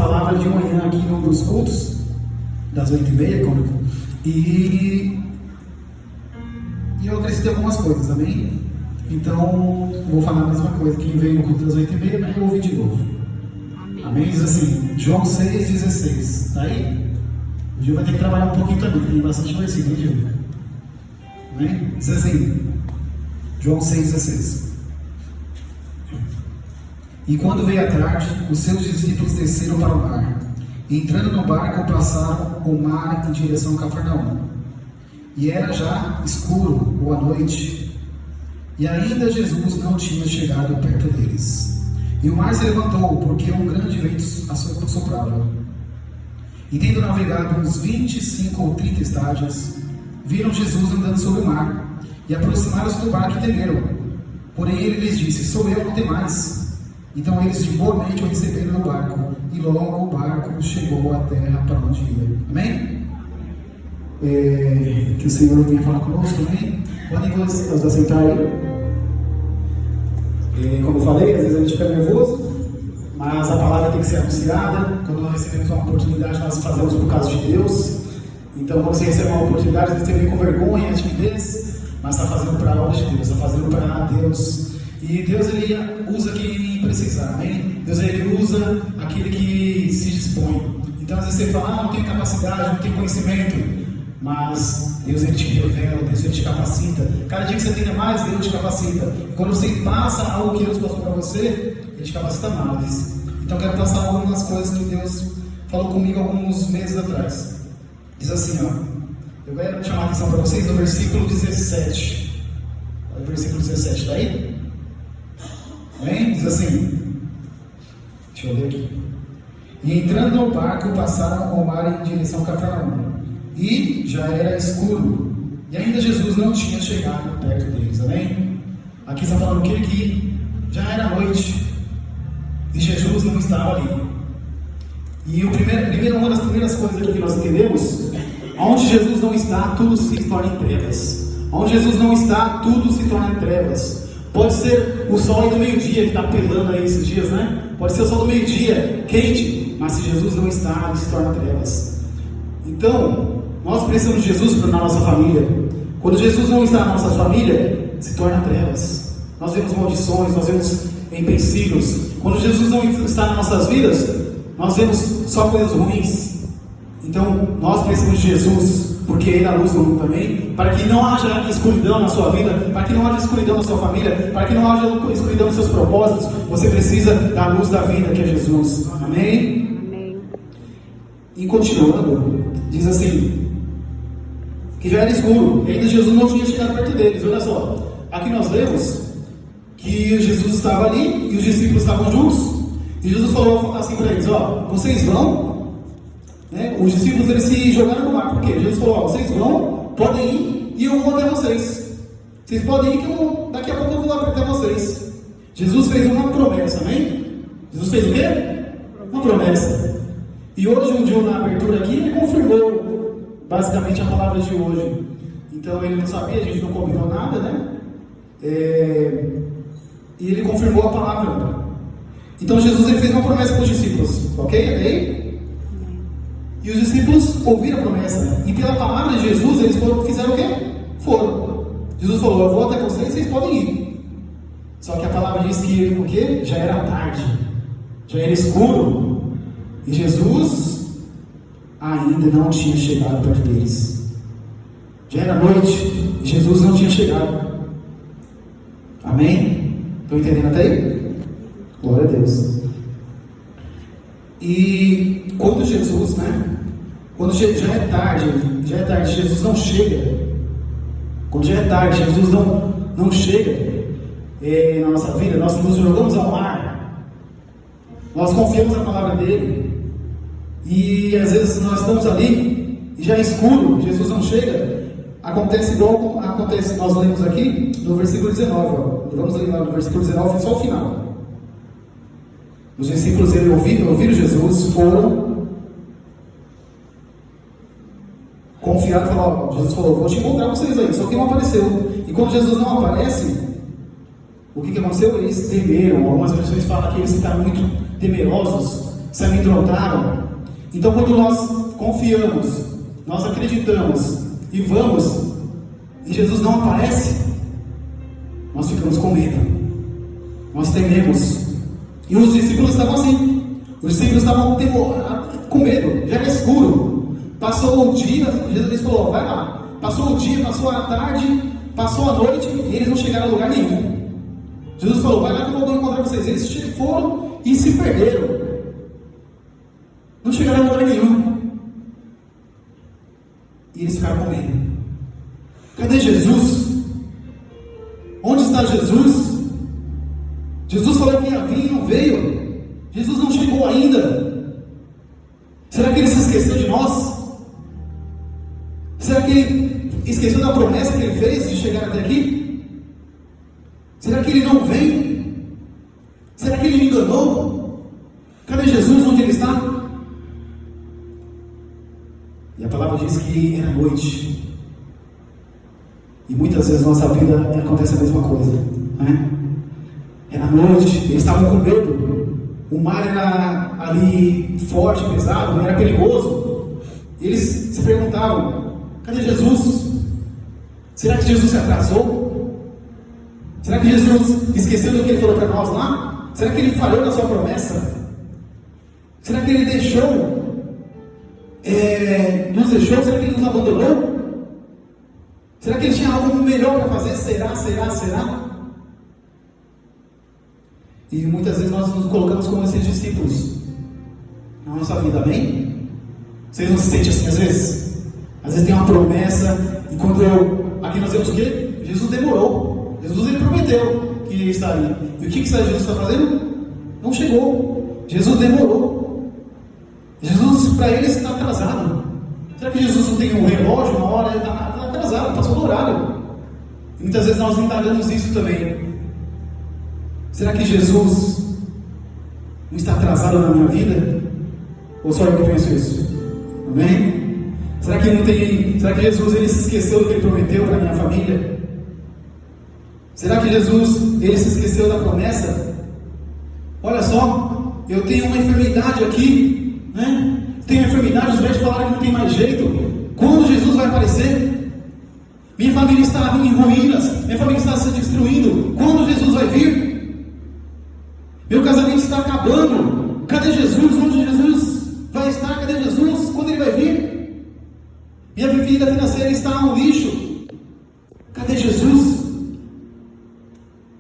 palavra de manhã aqui em um dos cultos, das 8h30, e eu acrescentei algumas coisas, amém? Então, vou falar a mesma coisa. Quem veio no culto das 8h30 vai ouvir de novo. Amém? Diz assim, João 6,16. Tá aí? O Gil vai ter que trabalhar um pouquinho também, tem bastante versículo, Gil. Amém? Diz assim, João 6,16. E quando veio a tarde, os seus discípulos desceram para o mar. E entrando no barco, passaram o mar em direção a Cafarnaum. E era já escuro, ou à noite, e ainda Jesus não tinha chegado perto deles. E o mar se levantou, porque um grande vento soprava. E tendo navegado uns 25 ou 30 estádios, viram Jesus andando sobre o mar, e aproximaram-se do barco e temeram. Porém ele lhes disse, sou eu, não temais. Então eles de boa mente o receberam no barco, e logo o barco chegou à terra para onde ia. Amém? Que o Senhor venha falar conosco, amém? Podem nos aceitar aí. Como eu falei, às vezes a gente fica nervoso, mas a palavra tem que ser anunciada. Quando nós recebemos uma oportunidade, nós fazemos por causa de Deus. Então, quando você recebe uma oportunidade, você vem com vergonha, timidez, mas está fazendo para a obra de Deus, está fazendo para Deus. E Deus, Ele usa quem precisar, amém? Deus, Ele usa aquele que se dispõe. Então, às vezes você fala, não tenho capacidade, não tenho conhecimento, mas Deus, Ele te revela, Deus, Ele te capacita. Cada dia que você tenha mais, Deus te capacita. E quando você passa algo que Deus passou para você, Ele te capacita mais. Então, quero passar algumas coisas que Deus falou comigo alguns meses atrás. Diz assim, ó, eu quero chamar a atenção para vocês no versículo 17. Olha o versículo 17, está aí? Amém? Diz assim, deixa eu ler aqui. E entrando no barco, passaram o mar em direção a Cafarnaum. E já era escuro, e ainda Jesus não tinha chegado perto deles, amém? Aqui está falando o que? Que já era noite, e Jesus não estava ali. E uma das primeiras coisas aqui que nós entendemos, onde Jesus não está, tudo se torna em trevas. Onde Jesus não está, tudo se torna em trevas. Pode ser o sol aí do meio-dia, que está pelando aí esses dias, né? Pode ser o sol do meio-dia, quente, mas se Jesus não está, ele se torna trevas. Então, nós precisamos de Jesus na nossa família. Quando Jesus não está na nossa família, se torna trevas. Nós vemos maldições, nós vemos empecilhos. Quando Jesus não está nas nossas vidas, nós vemos só coisas ruins. Então, nós precisamos de Jesus, porque Ele é a luz do mundo também, para que não haja escuridão na sua vida, para que não haja escuridão na sua família, para que não haja escuridão nos seus propósitos. Você precisa da luz da vida, que é Jesus. Amém? Amém. E continuando, diz assim, que já era escuro, e ainda Jesus não tinha chegado perto deles. Olha só, aqui nós vemos que Jesus estava ali, e os discípulos estavam juntos, e Jesus falou assim para eles, ó, vocês vão, né? Os discípulos, eles se jogaram no mar, por quê? Jesus falou, ó, vocês vão, podem ir, e eu vou até vocês. Vocês podem ir, que daqui a pouco eu vou lá até vocês. Jesus fez uma promessa, amém? Jesus fez o quê? Uma promessa. E hoje, um dia na abertura aqui, ele confirmou basicamente a palavra de hoje. Então ele não sabia, a gente não combinou nada, né? E ele confirmou a palavra. Então Jesus, ele fez uma promessa para os discípulos, ok? Amém? E os discípulos ouviram a promessa, e pela palavra de Jesus, eles fizeram o quê? Foram. Jesus falou, eu vou até vocês, vocês podem ir. Só que a palavra diz que o quê? Já era tarde, já era escuro, e Jesus ainda não tinha chegado perto deles. Já era noite, e Jesus não tinha chegado. Amém? Estão entendendo até aí? Glória a Deus. E quando Jesus, né? Quando já é tarde, Jesus não chega. Quando já é tarde, Jesus não chega na nossa vida, nós nos jogamos ao mar. Nós confiamos na palavra dele. E às vezes nós estamos ali, e já é escuro, Jesus não chega. Acontece igual acontece, nós lemos aqui no versículo 19. Ó. Vamos ler lá no versículo 19, só o final. Os discípulos ouviram Jesus, foram, confiaram e falaram, Jesus falou, vou te encontrar vocês aí, só que não apareceu. E quando Jesus não aparece, o que aconteceu? Eles temeram. Algumas versões falam que eles ficaram muito temerosos. se amedrontaram. Então, quando nós confiamos, nós acreditamos e vamos, e Jesus não aparece, nós ficamos com medo, nós tememos. E os discípulos estavam assim, os discípulos estavam com medo, já era escuro. Passou o dia, Jesus falou: vai lá. Passou o dia, passou a tarde, passou a noite, e eles não chegaram a lugar nenhum. Jesus falou: vai lá que eu vou encontrar vocês. Eles foram e se perderam, não chegaram a lugar nenhum, e eles ficaram com medo. Cadê Jesus? Onde está Jesus? Jesus falou que ia vir e não veio. Jesus não chegou ainda. Será que ele se esqueceu de nós? Será que ele esqueceu da promessa que ele fez de chegar até aqui? Será que ele não vem? Será que ele me enganou? Cadê Jesus? Onde ele está? E a palavra diz que era noite. E muitas vezes na nossa vida acontece a mesma coisa, né? Era noite, eles estavam com medo. O mar era ali forte, pesado, era perigoso. E eles se perguntavam: cadê Jesus? Será que Jesus se atrasou? Será que Jesus esqueceu do que ele falou para nós lá? Será que ele falhou na sua promessa? Será que ele nos deixou? Será que ele nos abandonou? Será que ele tinha algo melhor para fazer? Será? E muitas vezes nós nos colocamos como esses discípulos na nossa vida, amém? Vocês não se sentem assim às vezes? Às vezes tem uma promessa, e aqui nós vemos o quê? Jesus demorou. Jesus ele prometeu que ia estar ali. E o que Jesus está fazendo? Não chegou. Jesus demorou. Jesus, para ele, está atrasado. Será que Jesus não tem um relógio, uma hora? Ele está atrasado, passou do horário. E muitas vezes nós indagamos isso também. Será que Jesus não está atrasado na minha vida? Ou só eu que penso isso? Amém? Será que Jesus ele se esqueceu do que ele prometeu para a minha família? Será que Jesus ele se esqueceu da promessa? Olha só, eu tenho uma enfermidade aqui, né? Tenho uma enfermidade, os médicos falaram que não tem mais jeito. Quando Jesus vai aparecer? Minha família está em ruínas, minha família está se destruindo. Quando Jesus vai vir? Meu casamento está acabando. Cadê Jesus? Onde Jesus vai estar? Cadê Jesus? Quando ele vai vir? Minha vida financeira está um lixo. Cadê Jesus?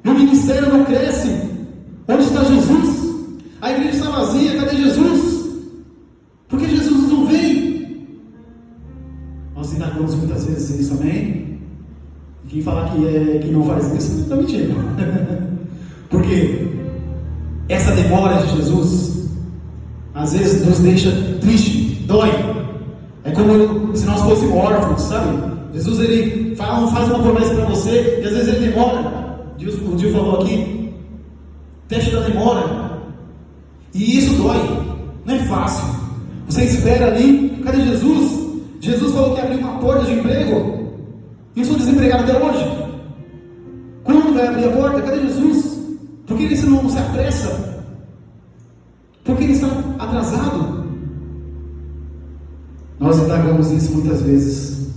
Meu ministério não cresce. Onde está Jesus? A igreja está vazia. Cadê Jesus? Por que Jesus não vem? Nós indagamos muitas vezes isso, amém? E quem falar que não faz isso, está mentindo. Por quê? Essa demora de Jesus às vezes nos deixa triste, dói. É como se nós fôssemos órfãos, sabe? Jesus ele faz uma promessa para você e às vezes ele demora. O Dio falou aqui, teste da demora. E isso dói, não é fácil. Você espera ali, cadê Jesus? Jesus falou que abriu uma porta de emprego e eu sou desempregado até hoje. Quando vai abrir a porta? Cadê Jesus? Por que ele não se apressa? Por que ele está atrasado? Nós indagamos isso muitas vezes.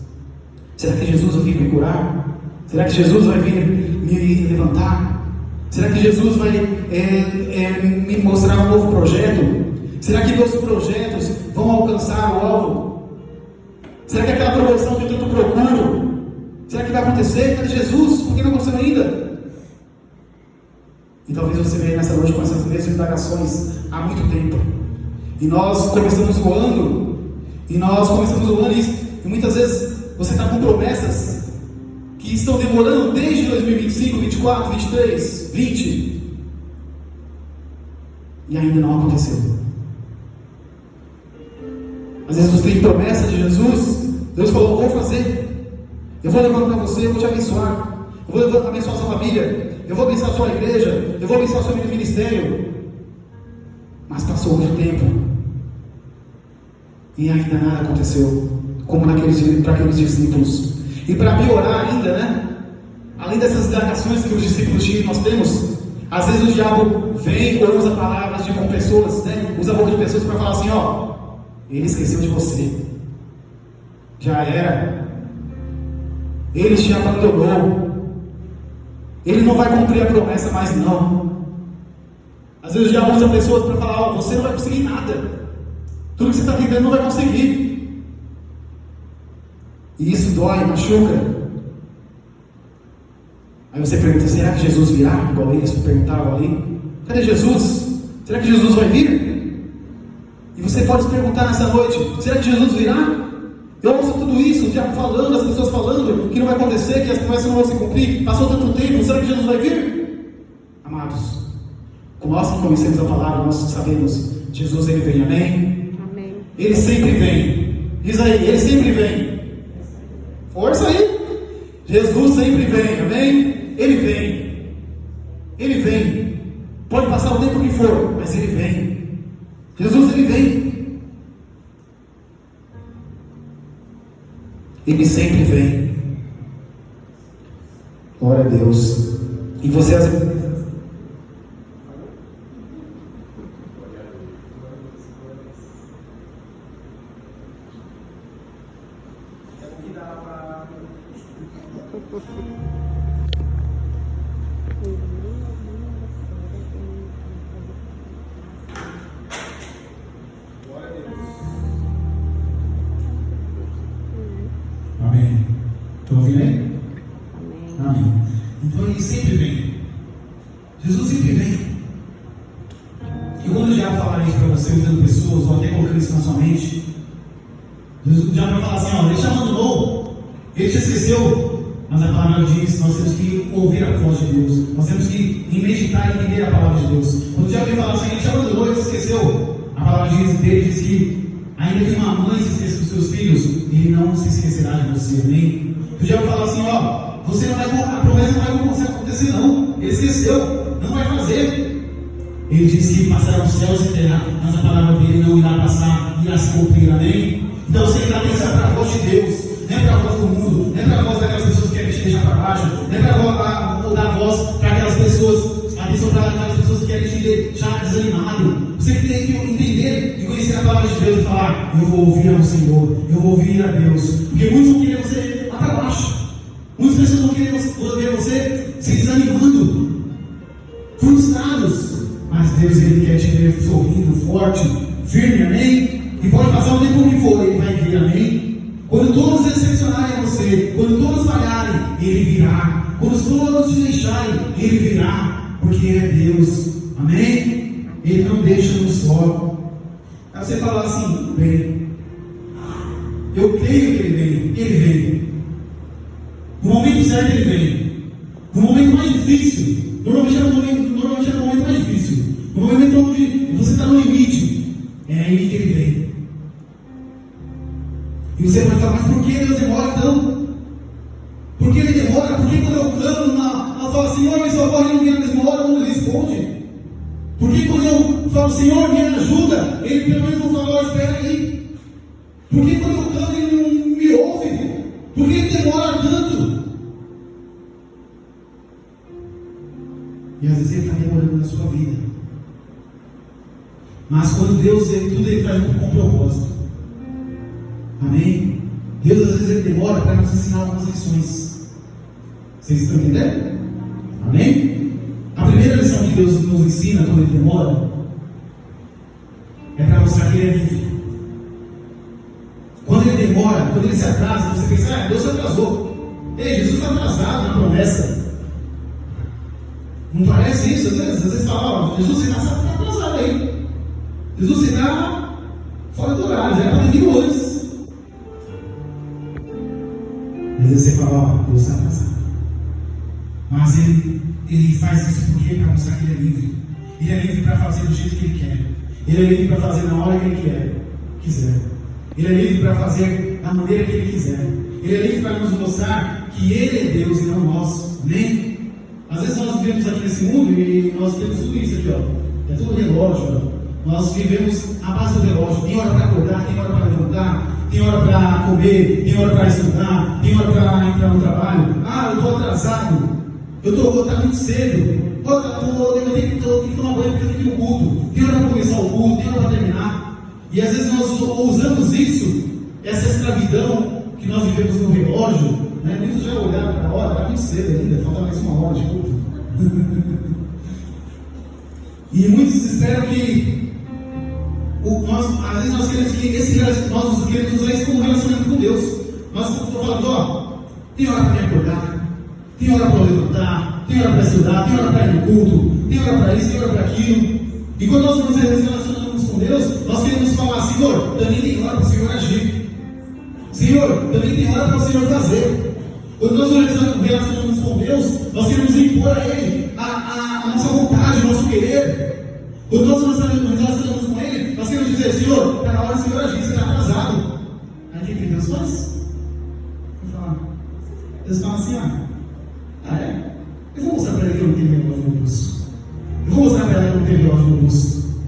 Será que Jesus vai vir me curar? Será que Jesus vai vir me levantar? Será que Jesus vai me mostrar um novo projeto? Será que meus projetos vão alcançar o alvo? Será que aquela promoção que eu tanto procuro, será que vai acontecer? Cadê Jesus? Por que não aconteceu ainda? E talvez você venha nessa noite com essas mesmas indagações há muito tempo. E nós começamos o ano, e muitas vezes você está com promessas que estão demorando desde 2025, 24, 23, 20, e ainda não aconteceu. Às vezes você tem promessa de Jesus, Deus falou: vou fazer, eu vou levantar você, eu vou te abençoar, eu vou abençoar a sua família, eu vou abençoar a sua igreja, eu vou abençoar o seu ministério. Mas passou muito tempo e ainda nada aconteceu, como para aqueles discípulos. E para piorar ainda, né? Além dessas indagações que os discípulos tinham, nós temos, Às vezes o diabo vem ou usa palavras com pessoas, né? Usa a boca de pessoas para falar assim, ó, ele esqueceu de você. Já era. Ele te abandonou. Ele não vai cumprir a promessa mais não. Às vezes o diabo usa pessoas para falar, ó, você não vai conseguir nada. Tudo que você está tentando não vai conseguir. E isso dói, machuca. Aí você pergunta, será que Jesus virá? Igual eles perguntavam ali. Cadê Jesus? Será que Jesus vai vir? E você pode se perguntar nessa noite, será que Jesus virá? Eu ouço tudo isso, o diabo falando, as pessoas falando que não vai acontecer, que as promessas não vão se cumprir. Passou tanto tempo, será que Jesus vai vir? Amados, como nós que conhecemos a palavra, nós sabemos, Jesus ele vem, amém? Amém. Ele sempre vem. Diz aí, ele sempre vem. Força aí. Jesus sempre vem, amém? Ele vem. Ele vem. Pode passar o tempo que for, mas ele vem. Jesus ele vem. Ele sempre vem. Glória a Deus. E você às vezes... Amém. Estão ouvindo aí? Amém. Então ele sempre vem. Jesus sempre vem. E quando o diabo falar isso para você, usando pessoas, ou até colocando isso na sua mente, o diabo vai falar assim, ó, ele te abandonou, ele te esqueceu. Mas a palavra diz, nós temos que ouvir a voz de Deus. Nós temos que meditar e entender a palavra de Deus. Quando o diabo vem falar assim, ele te abandonou, ele te esqueceu. A palavra diz que ainda que uma mãe se esqueça dos seus filhos, ele não se esquecerá de você, amém? O diabo fala assim, ó, você não vai, a promessa não vai acontecer não, ele esqueceu, não vai fazer. Ele diz que passarão os céus e terra, mas a palavra dele não irá passar, irá se cumprir, amém? Então você irá pensar para a voz de Deus, não é para a voz do mundo, não é para a voz daquelas pessoas que querem te deixar para baixo, não é para dar voz para aquelas pessoas, atenção para aquelas pessoas que querem te deixar desanimado. Você tem que entender e conhecer a palavra de Deus e falar, eu vou ouvir ao Senhor, eu vou ouvir a Deus, porque muitos vão querer você lá para baixo, muitas pessoas vão querer ver você se desanimando, frustrados, mas Deus ele quer te ver sorrindo, forte, firme, amém? E pode passar o tempo que for, ele vai vir, amém? Quando todos decepcionarem você, quando todos falharem, ele virá. Quando todos te deixarem, ele virá, porque ele é Deus, amém? Ele não deixa-nos só. Aí você fala assim, bem, eu creio que ele vem. No momento certo ele vem. No momento mais difícil, normalmente é no momento mais difícil. No momento onde você está no limite, é aí que ele vem. E você vai falar, mas por que Deus demora então? Por que ele demora? Por que quando eu clamo, ela fala, Senhor, me socorre, não vem na mesma hora, não responde? Por que quando eu falo, Senhor, me ajuda, ele pelo menos não fala, espera aí? Por que quando eu clamo, ele não me ouve? Por que ele demora tanto? E às vezes ele está demorando na sua vida. Mas quando Deus, tudo ele faz com propósito. Amém? Deus às vezes ele demora para nos ensinar algumas lições. Vocês estão entendendo? Amém? A primeira lição que Deus nos ensina quando ele demora é para mostrar que ele é livre. Quando ele demora, quando ele se atrasa, você pensa, Deus se atrasou. Ei, Jesus está atrasado na promessa. Não parece isso? Às vezes fala, Jesus está atrasado aí. Jesus está fora do horário, já era para ter vindo antes. Às vezes você fala, Deus está atrasado. Mas ele faz isso porque para mostrar que ele é livre. Ele é livre para fazer do jeito que ele quer. Ele é livre para fazer na hora que ele quiser. Ele é livre para fazer da maneira que ele quiser. Ele é livre para nos mostrar que ele é Deus e não nós. Amém? Às vezes nós vivemos aqui nesse mundo e nós temos tudo isso aqui, ó. É tudo relógio, ó. Nós vivemos a base do relógio. Tem hora para acordar, tem hora para levantar, tem hora para comer, tem hora para estudar, tem hora para entrar no trabalho. Eu estou atrasado, eu estou muito cedo. Eu tenho que tomar banho porque eu tenho que ir no culto. Tem hora para começar o culto, tem hora para terminar. E às vezes nós usamos isso, essa escravidão que nós vivemos no relógio, né? Muitos já olharam para a hora, está muito cedo ainda, falta mais uma hora de culto. E muitos esperam que às vezes nós queremos que nós queremos usar isso como relacionamento com Deus. Nós estamos falando, tem hora para me acordar, tem hora para levantar, tem hora para estudar, tem hora para ir no culto, tem hora para isso, tem hora para aquilo. E quando nós nos relacionamos com Deus, nós queremos falar, Senhor, também tem hora para o Senhor agir. Senhor, também tem hora para o Senhor fazer. Quando nós nos relacionamos com Deus, nós queremos impor a Ele a nossa vontade, o nosso querer. Quando nós nos relacionamos com Ele, nós queremos dizer, Senhor, está na hora do Senhor agir, você está atrasado. Aí o que Deus faz? Deus fala assim, eu vou mostrar para ele que eu não tenho relógio no bolso. Eu vou mostrar para ela que eu não tenho relógio no bolso.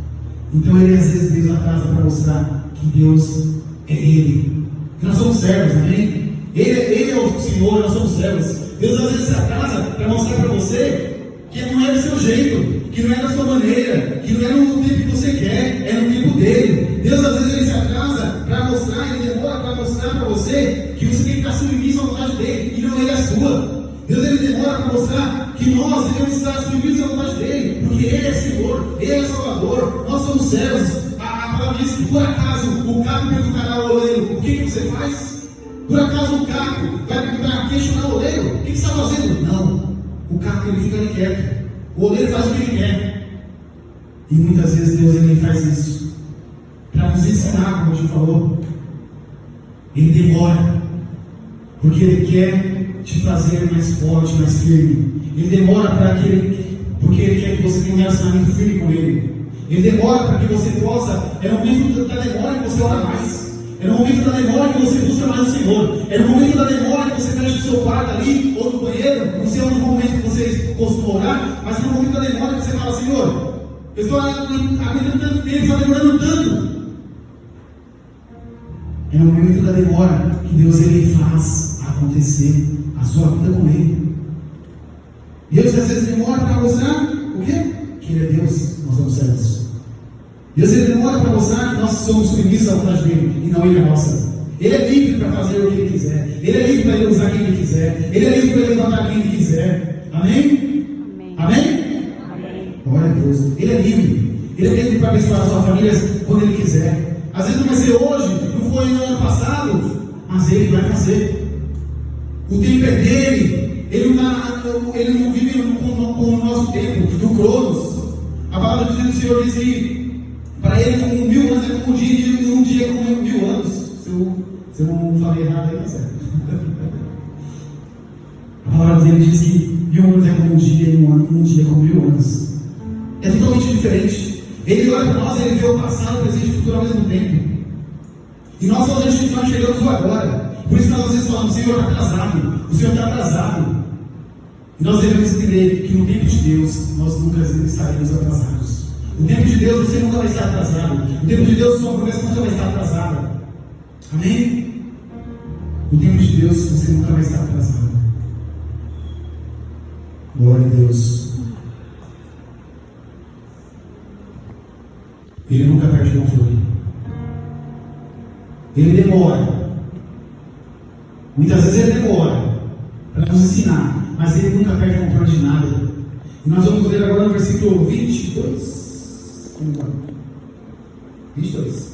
Então ele às vezes Deus atrasa para mostrar que Deus é Ele. Que nós somos servos, amém? Ele é o Senhor, nós somos servos. Deus às vezes se atrasa para mostrar para você que não é do seu jeito, que não é da sua maneira, que não é no tempo que você quer, é no tempo dele. Deus às vezes ele se atrasa para mostrar, ele demora para mostrar para você que você tem que estar submisso à vontade dele e não ele à sua. Deus ele demora para mostrar que nós devemos estar submissos à vontade dele, porque ele é Senhor, ele é Salvador, nós somos servos. A palavra diz que por acaso o caco perguntará ao oleiro, o que você faz? Por acaso o caco vai questionar o oleiro, o que você está fazendo? Não, o caco ele fica ali quieto, o oleiro faz o que ele quer. E muitas vezes Deus ele faz isso para nos ensinar, como a gente falou. Ele demora, porque ele quer te fazer mais forte, mais firme. Ele demora porque ele quer que você tenha um relacionamento firme com ele. Ele demora para que você possa. É no momento da demora que você ora mais. É no momento da demora que você busca mais o Senhor. É no momento da demora que você fecha o seu quarto ali, ou no banheiro. Não sei onde no momento que você costuma orar, mas é no momento da demora que você fala, Senhor, eu estou aguentando tanto tempo, está demorando tanto. É no momento da demora que Deus ele faz acontecer a sua vida com Ele. Deus às vezes demora para mostrar o quê? Que Ele é Deus, nós somos servos. Deus ele demora para mostrar que nós somos submissos à vontade dele e não Ele a nossa. Ele é livre para fazer o que Ele quiser. Ele é livre para Ele usar quem Ele quiser. Ele é livre para Ele levantar quem Ele quiser. Amém? Amém? Amém? Glória a Deus. Ele é livre. Ele é livre para abençoar a sua família quando Ele quiser. Às vezes não vai ser hoje, não foi no ano passado, mas Ele vai fazer. O tempo é dele. Ele não vive com o nosso tempo, do Cronos. A palavra do Senhor diz que para ele 1000 anos é como um dia e um dia é como 1000 anos. Se eu não falei errado aí, tá certo. A palavra dele diz que 1000 anos é como um dia e um dia é como 1000 anos. É totalmente diferente. Ele olha para nós, ele vê o passado, o presente e o futuro ao mesmo tempo. E nós só chegamos no agora. Por isso que nós às vezes falamos, o Senhor está atrasado, o Senhor está atrasado. E nós devemos entender que no tempo de Deus, nós nunca estaremos atrasados. No tempo de Deus, você nunca vai estar atrasado. No tempo de Deus, sua promessa nunca vai estar atrasada. Amém? No tempo de Deus, você nunca vai estar atrasado. Glória a Deus. Ele nunca perde o controle. Ele demora. Muitas vezes ele demora para nos ensinar, mas ele nunca perde o controle de nada. E nós vamos ler agora no versículo 22. Vamos lá. 22.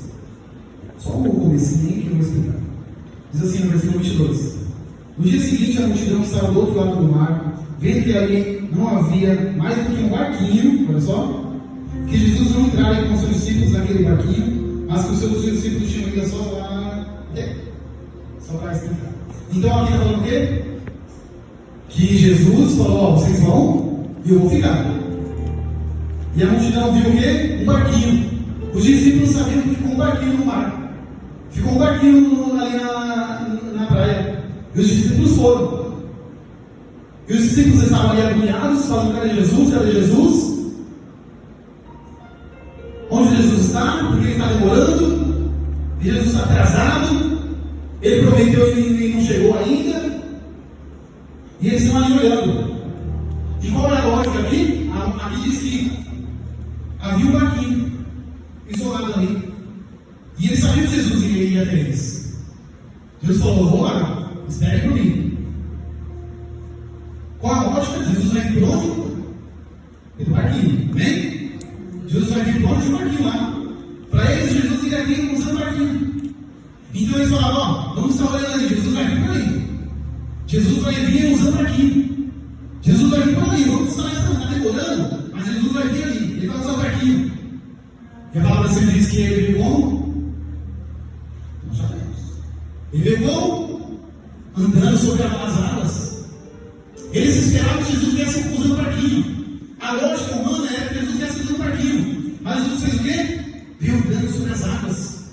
Só o comecinho que eu vou explicar. Diz assim no versículo 22. No dia seguinte, a multidão que estava do outro lado do mar, vendo que ali não havia mais do que um barquinho, olha só, que Jesus não entrara com seus discípulos naquele barquinho, mas que os seus discípulos tinham ido só lá, só para explicar. Então aqui está falando o quê? Que Jesus falou, vocês vão e eu vou ficar. E a multidão viu o quê? Um barquinho. Os discípulos sabiam que ficou um barquinho no mar. Ficou um barquinho ali na praia. E os discípulos foram. E os discípulos estavam ali agoniados, falando, cadê Jesus? Cadê Jesus? Onde Jesus está? Porque ele está demorando? E Jesus está atrasado? Ele prometeu e não chegou ainda? E eles estão ali olhando. E qual é a lógica aqui? A Aqui diz que havia um barquinho isolado ali. E eles sabiam que Jesus iria até eles. Jesus falou: vou lá, espere por mim. Qual a lógica? Jesus vai vir por onde? Pelo barquinho, amém? Jesus vai vir por onde? O barquinho lá. Para eles, Jesus iria vir usando o barquinho. Então eles falaram: ó, vamos estar olhando ali, Jesus vai vir por ali. Jesus vai vir usando o barquinho. Jesus vai vir por ali, vamos estar demorando, mas Jesus vai vir ali, ele vai usar o barquinho. E a palavra sempre diz que ele veio como? Nós sabemos. Ele veio como? Andando sobre as águas. Eles esperavam que Jesus viesse usando o barquinho. A lógica humana era que Jesus viesse usando o barquinho. Mas Jesus fez o quê? Veio andando sobre as águas.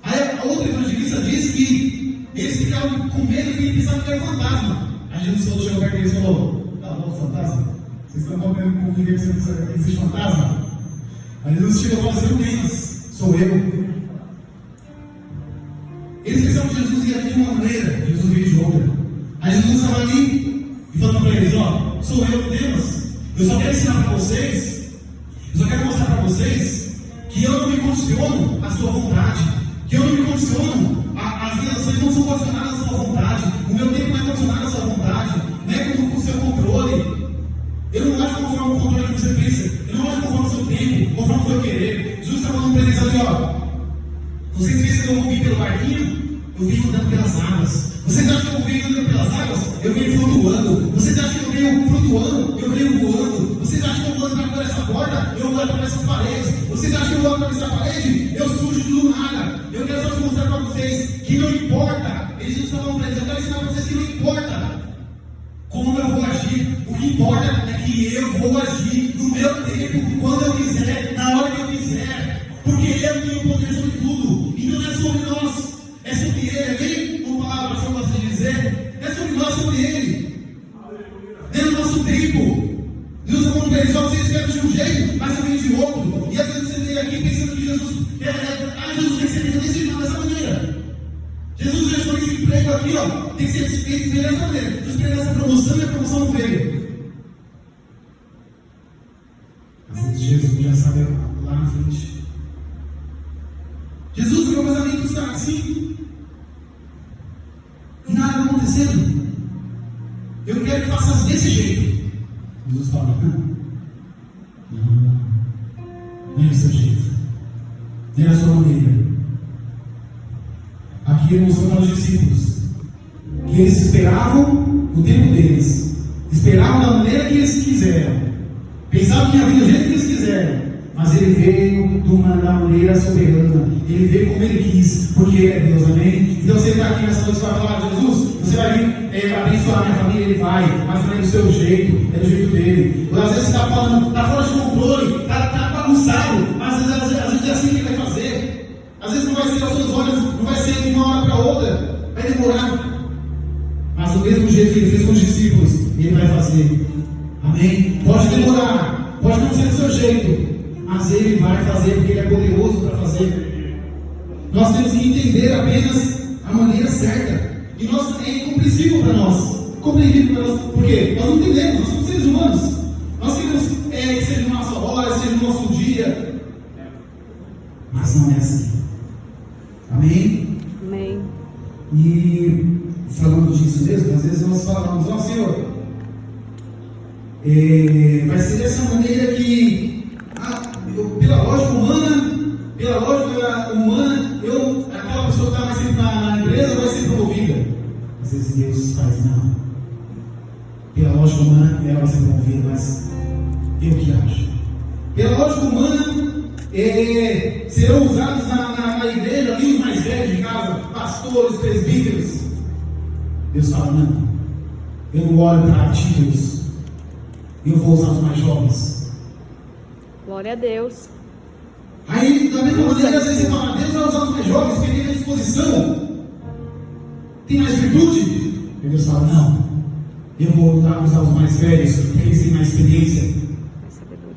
Aí a outra evangelista diz que eles ficavam com medo e pensavam que era fantasma. Aí Jesus falou, chegou perto deles e falou: tá bom, fantasma? Vocês estão comigo que existe fantasma? Aí Jesus chegou e falou assim: não tem, sou eu. Eles pensavam que Jesus ia vir de uma maneira, Jesus veio de outra. Aí Jesus estava ali e falando para eles: ó, sou eu, Deus. Eu só quero ensinar para vocês, eu só quero mostrar para vocês que eu não me condiciono à sua vontade, que eu não me condiciono, as minhas ações não são condicionadas à sua vontade, o meu tempo não é condicionado à sua vontade, não é como o seu controle. Eu não acho conforme o controle que você pensa, eu não acho conforme o seu tempo, conforme o seu querer. Jesus está falando para eles ali: ó, vocês pensam que eu vou vir pelo barquinho? Eu vim andando pelas águas. Vocês acham que eu venho andando pelas águas? Eu venho flutuando. Vocês acham que eu venho flutuando? Eu venho voando. Vocês acham que eu vou andar por essa porta? Eu vou andar por essas paredes. Vocês acham que eu vou andar por essa parede? Eu surjo do nada. Eu quero só te mostrar para vocês que não importa. Eles não estão falando para eles: eu quero ensinar para vocês que não importa como eu vou agir. O que importa é que eu vou agir no meu tempo, quando eu quiser, na hora que eu quiser. Porque eu tenho poder sobre tudo. Então não é sobre nós, é sobre Ele, amém? Uma palavra que eu gosto de dizer: é sobre nós, sobre Ele. É no nosso tempo. Deus está falando para eles: vocês esperam de um jeito, mas eu venho de outro. E às vezes você vem aqui pensando que Jesus vai ser dessa maneira. Jesus deixou esse emprego aqui, ó, tem que ser feito dessa maneira. Eu esperei essa promoção e a promoção não veio. Às vezes Jesus já sabe lá na frente. Jesus, o meu casamento está assim, e nada está acontecendo. Eu quero que faças desse jeito. Jesus fala: não é o seu jeito, nem a sua maneira. Aqui ele mostrou para os discípulos que eles esperavam o tempo deles, esperavam da maneira que eles quiseram, pensavam que ia vir do jeito que eles quiseram, mas ele veio da maneira soberana, ele veio como ele quis, porque ele é Deus, amém? Então você está aqui nessa noite e vai falar: Jesus, você vai vir abençoar a minha família, ele vai, mas não é do seu jeito, é do jeito dele. Às vezes você está falando, está fora de controle, está bagunçado, mas às vezes é assim que ele vai fazer. Às vezes não vai ser aos seus olhos, não vai ser de uma hora para outra, vai demorar. Mas do mesmo jeito que ele fez com os discípulos, ele vai fazer. Amém? Pode demorar, pode não ser do seu jeito, mas ele vai fazer, porque ele é poderoso para fazer. Nós temos que entender apenas a maneira certa. E nós é incompreensível para nós. Compreensível para nós. Por quê? Nós não entendemos, nós somos seres humanos. Nós queremos que seja na nossa hora, seja no nosso dia. Mas não é assim. Amém? Amém. E falando disso mesmo, às vezes nós falamos: ó Senhor, vai ser dessa maneira que, pela lógica humana, aquela pessoa que está mais tempo na empresa vai ser promovida. Às vezes Deus faz: não. Pela lógica humana, ela vai ser promovida, mas eu que acho. Pela lógica humana, serão usados na igreja ali os mais velhos de casa, pastores, presbíteros. Deus fala: não, eu não olho para títulos, eu vou usar os mais jovens. Glória a Deus. Aí, da mesma maneira, às vezes você fala: Deus vai usar os mais jovens, porque tem mais disposição, tem mais virtude. E Deus fala: não, eu vou usar os mais velhos, porque eles têm mais experiência.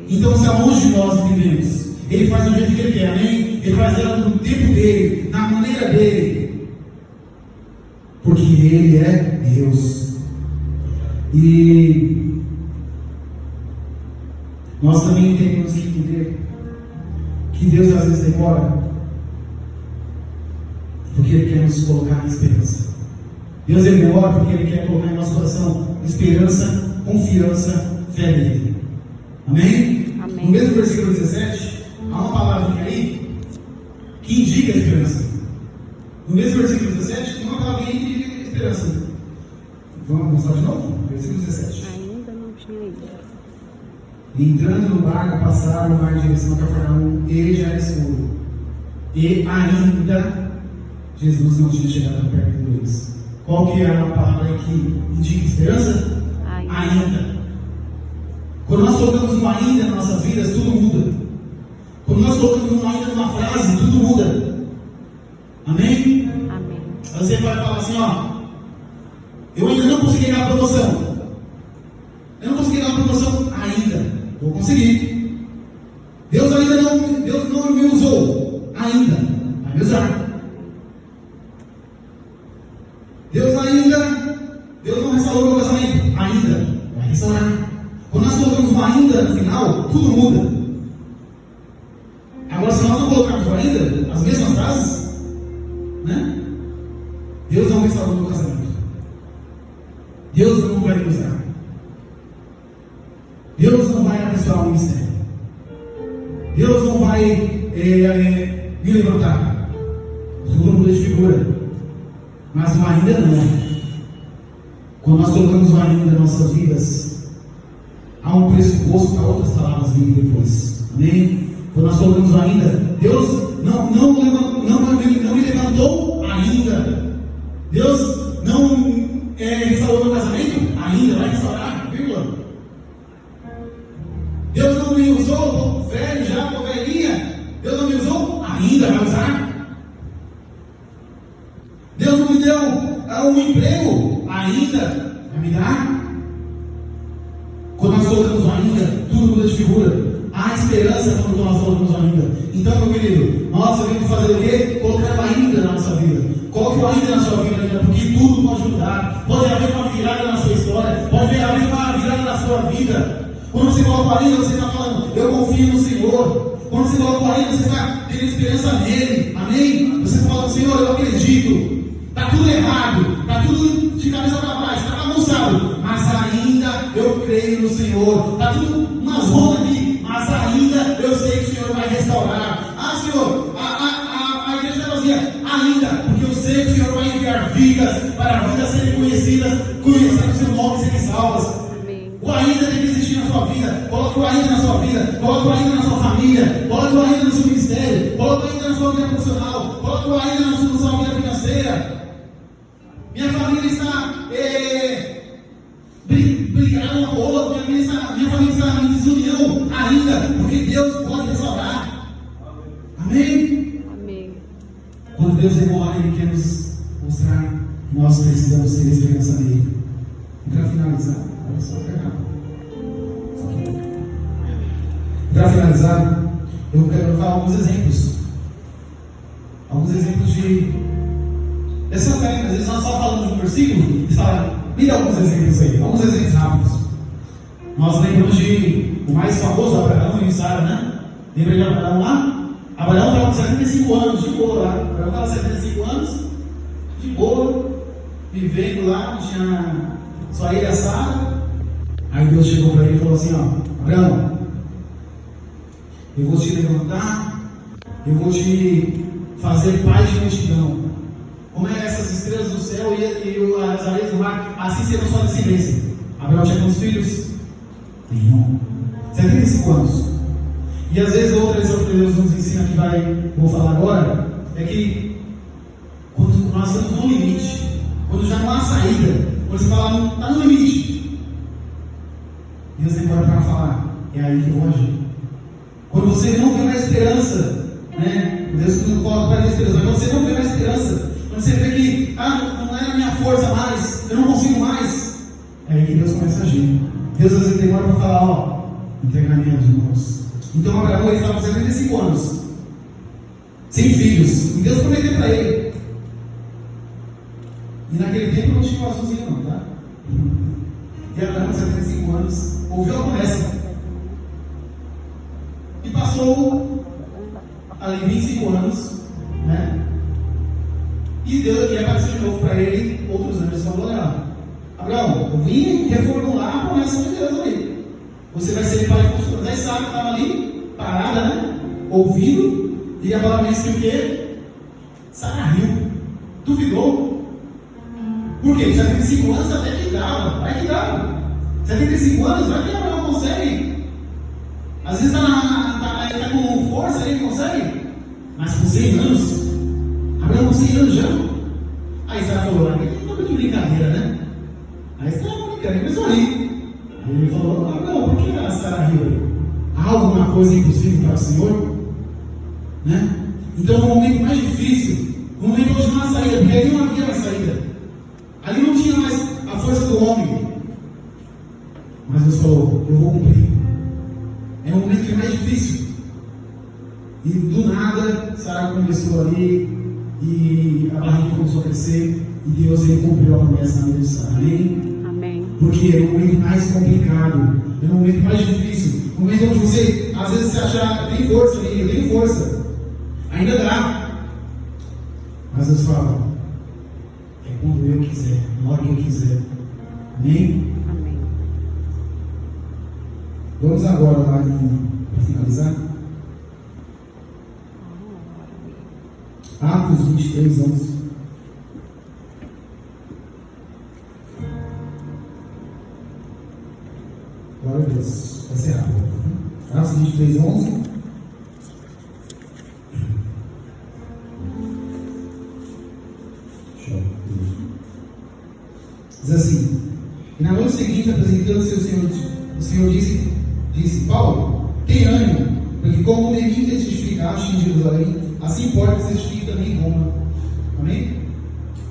Então, se é longe de nós entendemos, ele faz do jeito que ele quer, amém? Ele faz ela no tempo dele, na maneira dele, porque ele é Deus. E nós também temos que entender que Deus às vezes demora, porque Ele quer nos colocar em esperança. Deus demora porque Ele quer colocar em nosso coração esperança, confiança, fé nele. Amém? Amém. No mesmo versículo 17, há uma palavrinha aí que indica a esperança. No mesmo versículo 17, tem uma palavrinha que indica a esperança. Vamos mostrar de novo? Versículo 17. Ainda não tinha ido. Entrando no barco, passaram o mar em direção a Cafarnaum, ele já era escuro. E ainda Jesus não tinha chegado perto deles. Qual que é a palavra que indica esperança? Ainda. Quando nós colocamos um ainda nas nossas vidas, tudo muda. Quando nós colocamos um ainda numa frase, tudo muda. Amém? Amém. Você vai falar assim, ó. Eu ainda não consegui ganhar a promoção. Eu não consegui ganhar a promoção ainda. Vou conseguir. Deus não me usou ainda. Vai me usar. Deus não restaurou meu casamento ainda. Vai restaurar. Quando nós colocamos um ainda no final, tudo muda. Agora, se nós não colocarmos o ainda, as mesmas frases, né? Deus não restaurou meu casamento. Deus não vai me usar. Deus não vai abençoar o ministério. Deus não vai me levantar. Tudo muda de figura. Mas o ainda não. Quando nós colocamos o ainda nas nossas vidas, há um pressuposto para outras palavras virem depois. Amém? Quando nós colocamos o ainda, Deus não me levantou ainda. Deus não restaurou meu casamento ainda, vai restaurar, vírgula. Deus não me usou, estou velho já, estou velhinha. Deus não me usou ainda, vai usar. Deus não me deu um emprego ainda, vai me dar. Quando nós colocamos ainda, tudo muda de figura. Há esperança quando nós colocamos ainda. Então, meu querido, nós devemos fazer o quê? Colocar ainda na nossa vida. Coloque o ainda na sua vida ainda, porque tudo pode mudar. Pode haver uma virada na sua história. Pode haver uma virada na sua vida. Quando você coloca o ainda, você está falando, eu confio no Senhor. Quando você coloca o ainda, você está tendo esperança nele. Amém? Você fala, Senhor, eu acredito. Está tudo errado. Está tudo de cabeça para baixo. Está bagunçado. Mas ainda eu creio no Senhor. Está tudo uma zona aqui. Mas ainda eu sei que o Senhor vai restaurar. Ah, Senhor, a igreja está vazia. Ainda, porque eu sei que o Senhor vai enviar vidas para vidas serem conhecidas, conhecendo o seu nome e serem salvas. O ainda tem que existir na sua vida. Coloque o ainda na sua vida. Coloque o ainda na sua família. Coloque o ainda no seu ministério. Coloque o ainda na sua vida profissional. Coloque o ainda na sua vida financeira. Minha família está brigando uma com a outra. Minha família está em desunião ainda, porque Deus pode restaurar. Amém? Amém. Quando Deus demora, Ele quer nos mostrar que nós precisamos ter esperança nele. E para finalizar, olha só, para finalizar, eu quero falar alguns exemplos. Alguns exemplos dessa fé. Às vezes nós só falamos de um versículo e fala, me dá alguns exemplos aí, alguns exemplos rápidos. Nós lembramos de o mais famoso, Abraão e Sara, né? Lembra de Abraão lá? Abraão estava com 75 anos, de boa lá. Abraão estava com 75 anos, de boa, vivendo lá, tinha só ele e a Sara. Aí Deus chegou para ele e falou assim, ó, Abraão, eu vou te levantar, eu vou te fazer pai de multidão. Como é essas estrelas do céu e as areias do mar, assim serão sua descendência. Abraão tinha quantos filhos? Nenhum. 75 anos. E às vezes outra lição que Deus nos ensina que vou falar agora, é que quando nós estamos no limite, quando já não há saída, quando você fala, está no limite, Deus demora para falar, é aí que eu vou agir. Quando você não vê mais esperança, né? Deus não coloca para esperança, mas quando você não vê mais esperança, quando você vê que não é na minha força mais, eu não consigo mais, é aí que Deus começa a agir. Deus às vezes demora para falar, ó, entregar minhas mãos. Então Abraão ele estava com 75 anos, sem filhos, e Deus prometeu para ele. E naquele tempo não tinha sozinho não, tá? E Abraão com 75 anos, ouviu a promessa. passou ali 25 anos, né? E Deus aqui apareceu de novo para ele, outros anos, e falou: olha, Abraão, eu vim reformular a promessa de Deus ali. Você vai ser pai de muitas coisas. Aí Sara estava ali, parada, né? Ouvindo, e a palavra diz que o quê? Sara riu, duvidou. Por quê? 75 anos até que dava, vai que dava. 75 anos, vai que Abraão consegue. Às vezes está com força, ele consegue. Mas com 100 anos, Abraão com 100 anos já. Aí Sara falou: ah, não é de brincadeira, né? Aí Sara brincando, começou a rir. Aí ele falou: Abraão, por que a Sara riu aí? Há alguma coisa impossível para o Senhor? Né? Então, no momento mais difícil, no momento onde não há saída, porque ali não havia mais saída, ali não tinha mais a força do homem. Mas Deus falou: eu vou cumprir. É o momento que é mais difícil. E do nada, Sara começou ali, e a barriga começou a crescer, e Deus ele cumpriu a promessa na vida de Sara. Amém? Amém. Porque é o momento mais complicado, é o momento mais difícil, o momento onde você, às vezes, você acha que tem força ali, eu tenho força, ainda dá. Mas Deus fala: é quando eu quiser, na hora que eu quiser. Amém? Amém. Vamos agora lá para finalizar. Atos 23, 11. Glória a Deus. Vai ser rápido. Atos 23, 11. Diz assim: e na noite seguinte, apresentando-se o Senhor disse: Paulo, tem ânimo, porque como de mim testificaste em Jerusalém, assim pode que testifique também em Roma. Amém?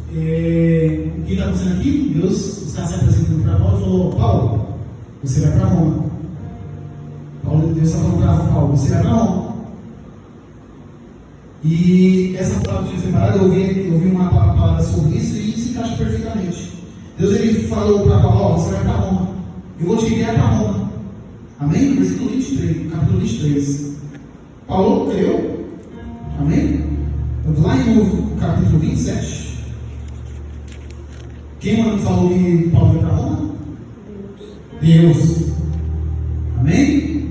O que está acontecendo aqui? Deus está se apresentando para Paulo e falou: Paulo, você vai para Roma. Deus está falando para Paulo: você vai para Roma. E essa palavra que eu tinha separado, eu ouvi uma palavra sobre isso e se encaixa perfeitamente. Deus ele falou para Paulo: você vai para Roma, eu vou te enviar para Roma. Amém? Versículo 23, capítulo 23. Paulo creu. Amém? Lá no capítulo 27. Quem falou que Paulo vai para Roma? Deus. Amém?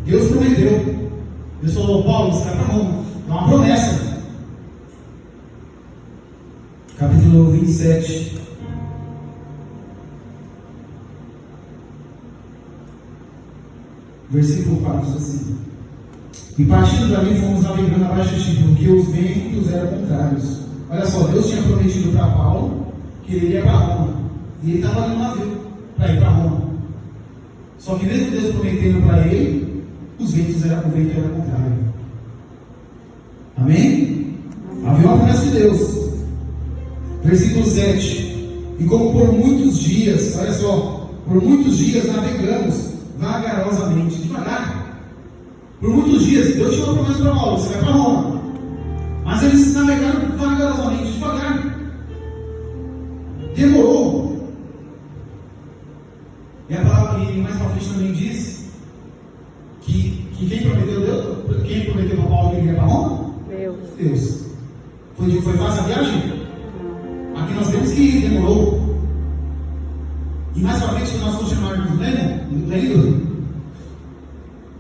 Deus prometeu. Deus falou: Paulo, você vai para Roma. É uma promessa. Capítulo 27. Versículo 4 diz assim: e partindo dali fomos navegando abaixo de ti, porque os ventos eram contrários. Olha só, Deus tinha prometido para Paulo que ele iria para Roma, e ele estava ali no navio para ir para Roma. Só que mesmo Deus prometendo para ele, o vento era contrário. Amém? Havia uma promessa de Deus. Versículo 7: e como por muitos dias, olha só, por muitos dias navegamos vagarosamente, devagar. Por muitos dias, Deus tinha uma promessa para Paulo: você vai para Roma. Mas eles navegaram vagarosamente, devagar. Demorou. E a palavra que mais para frente também diz que quem prometeu para Paulo que ele ia para Roma? Deus. Foi fácil a viagem? Não. Aqui nós temos que ir, demorou. E mais para frente, nós continuarmos lendo,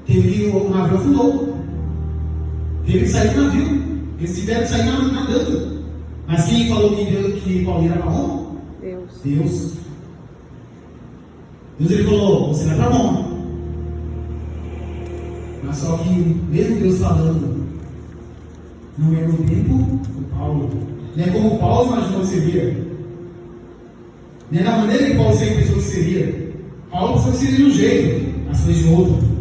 teve que o navio afundou. Teve que sair do navio. Eles tiveram que sair nadando. Mas quem falou que Paulo ia para Roma? Deus. Deus ele falou: você vai para Roma. Mas só que, mesmo Deus falando, não era o tempo do Paulo. Não é como Paulo imaginou que seria. Não é da maneira que Paulo sempre pensou que seria. Paulo pensou que seria de um jeito, mas foi de outro.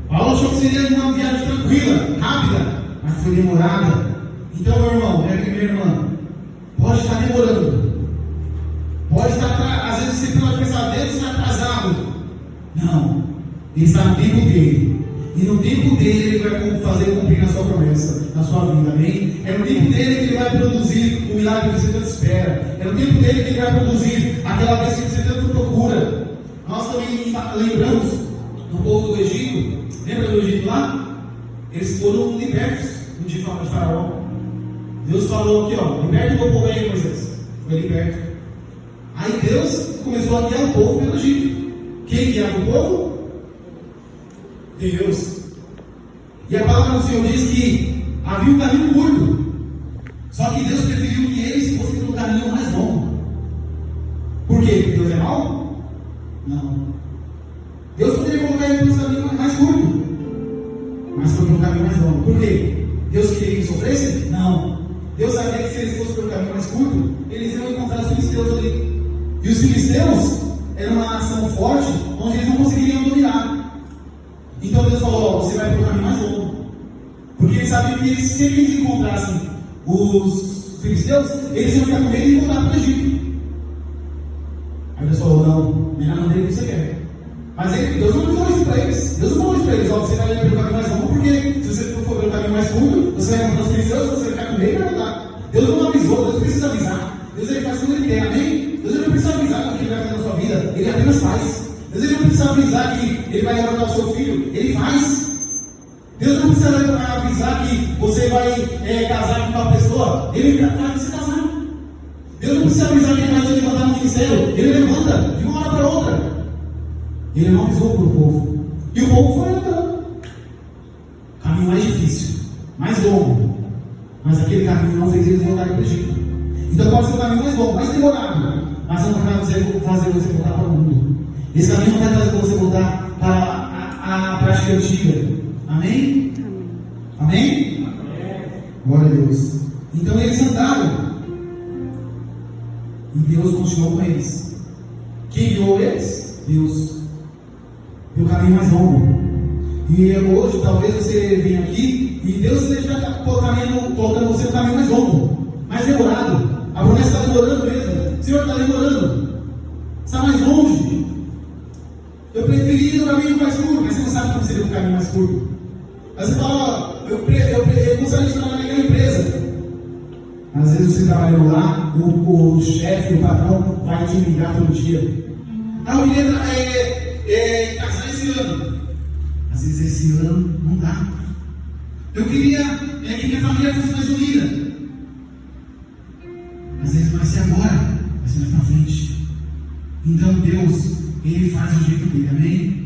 Paulo achou que seria uma viagem tranquila, rápida, mas foi demorada. Então, meu irmão, minha irmã, pode estar demorando. Pode estar, às vezes, você pode pensar: Deus está atrasado. Não, Ele está no tempo dele. E no tempo dele Ele vai fazer cumprir a sua promessa, na sua vida, amém? É no tempo dele que Ele vai produzir o milagre que você tanto espera. É no tempo dele que Ele vai produzir aquela vez que você tanto procura. Nós também lembramos do povo do Egito. Lembra do Egito lá? eles foram libertos do dia de Faraó. Deus falou aqui, ó, liberta o meu povo aí, Moisés. Foi liberto. Aí Deus começou a guiar o povo pelo Egito. Quem guiava o povo? Deus. E a palavra do Senhor diz que havia um caminho curto. Só que Deus preferiu que eles fossem pelo caminho mais longo. Por quê? Porque Deus é mau? Não. Deus poderia colocar ele pelo caminho mais curto, mas foi pelo caminho mais longo. Por quê? Deus queria que eles sofressem? Não. Deus sabia que se eles fossem pelo caminho mais curto, eles iam encontrar os filisteus ali. E os filisteus eram uma nação forte, onde eles não conseguiriam dominar. Então Deus falou: ó, você vai pelo caminho mais longo. Porque ele sabia que se eles encontrassem os filisteus, eles iam ficar com medo e voltar para o Egito. Aí Deus falou: não, melhor não dele que você quer. Mas Deus não falou isso para eles. Deus não falou isso para eles: ó, você vai pelo caminho mais longo, porque se você for pelo caminho mais curto, você vai encontrar os filisteus, você vai ficar com medo e vai voltar. Deus não avisou, Deus precisa avisar. Deus ele faz quando ele quer, amém? Deus ele não precisa avisar o que ele vai fazer na sua vida, ele apenas faz. Deus ele não precisa avisar que ele vai levantar o seu filho, ele faz. Deus não precisa avisar que você vai casar com tal pessoa, ele faz você casar. Deus não precisa avisar que ele vai te levantar no ministério, ele levanta de uma hora para outra. Ele não avisou para o povo. E o povo foi andando. Caminho mais difícil, mais longo. Mas aquele caminho não fez eles voltarem para o Egito. Então pode ser o caminho mais longo, mais demorado. Mas não vai fazer você voltar para o mundo. Esse caminho não vai fazer você voltar para a prática antiga. Amém? Amém? Amém? Glória a Deus. Então eles andaram. E Deus continuou com eles. Quem guiou eles? Deus. E o caminho mais longo. E hoje talvez você venha aqui e Deus esteja colocando você no caminho mais longo, mais demorado. A promessa está demorando mesmo. O Senhor está demorando. Está mais longe. Eu preferi ir no caminho mais curto, mas você não sabe como seria o caminho mais curto. Aí você fala: eu gostaria de trabalhar naquela empresa. Às vezes você trabalhando lá, o chefe, o patrão vai te ligar todo dia. Ah, eu queria casar esse ano. Às vezes esse ano não dá. Eu queria que minha família fosse mais unida. Às vezes não vai ser agora, vai ser mais na frente. Então Deus, ele faz o jeito dele, amém?